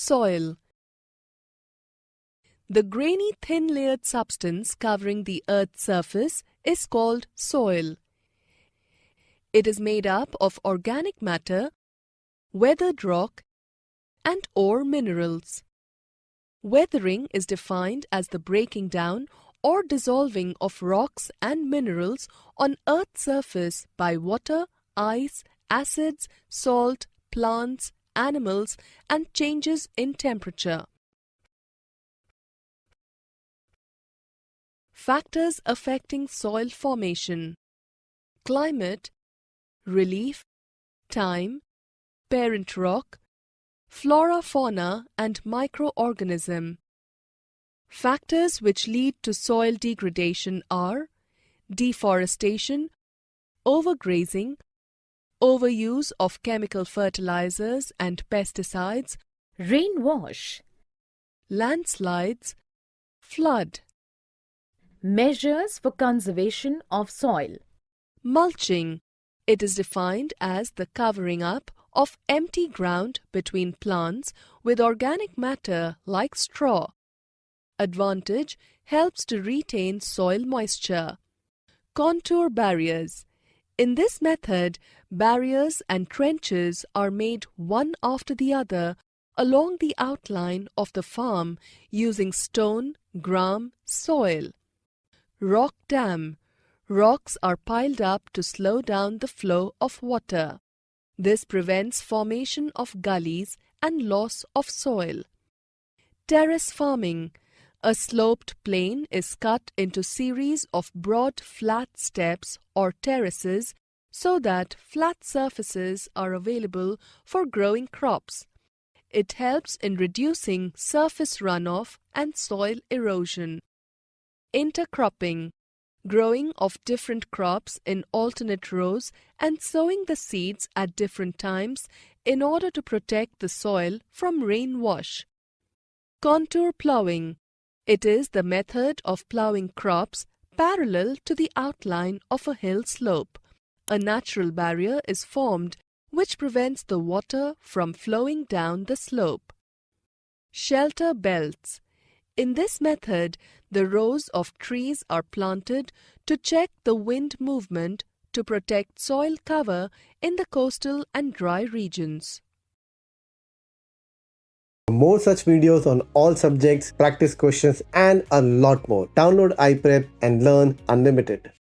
Soil. The grainy thin layered substance covering the Earth's surface is called soil. It is made up of organic matter, weathered rock, and ore minerals. Weathering is defined as the breaking down or dissolving of rocks and minerals on Earth's surface by water, ice, acids, salt, plants, animals, and changes in temperature. Factors affecting soil formation: climate, relief, time, parent rock, flora, fauna, and microorganism. Factors which lead to soil degradation are deforestation, overgrazing, overuse of chemical fertilizers and pesticides, rainwash, landslides, flood. Measures for conservation of soil. Mulching. It is defined as the covering up of empty ground between plants with organic matter like straw. Advantage: helps to retain soil moisture. Contour barriers. In this method, barriers and trenches are made one after the other along the outline of the farm using stone, gram, soil. Rock dam. Rocks are piled up to slow down the flow of water. This prevents formation of gullies and loss of soil. Terrace farming. A sloped plain is cut into series of broad flat steps or terraces so that flat surfaces are available for growing crops. It helps in reducing surface runoff and soil erosion. Intercropping. Growing of different crops in alternate rows and sowing the seeds at different times in order to protect the soil from rain wash. Contour ploughing. It is the method of ploughing crops parallel to the outline of a hill slope. A natural barrier is formed which prevents the water from flowing down the slope. Shelter belts. In this method, the rows of trees are planted to check the wind movement to protect soil cover in the coastal and dry regions. For more such videos on all subjects, practice questions, and a lot more, download iPrep and learn unlimited.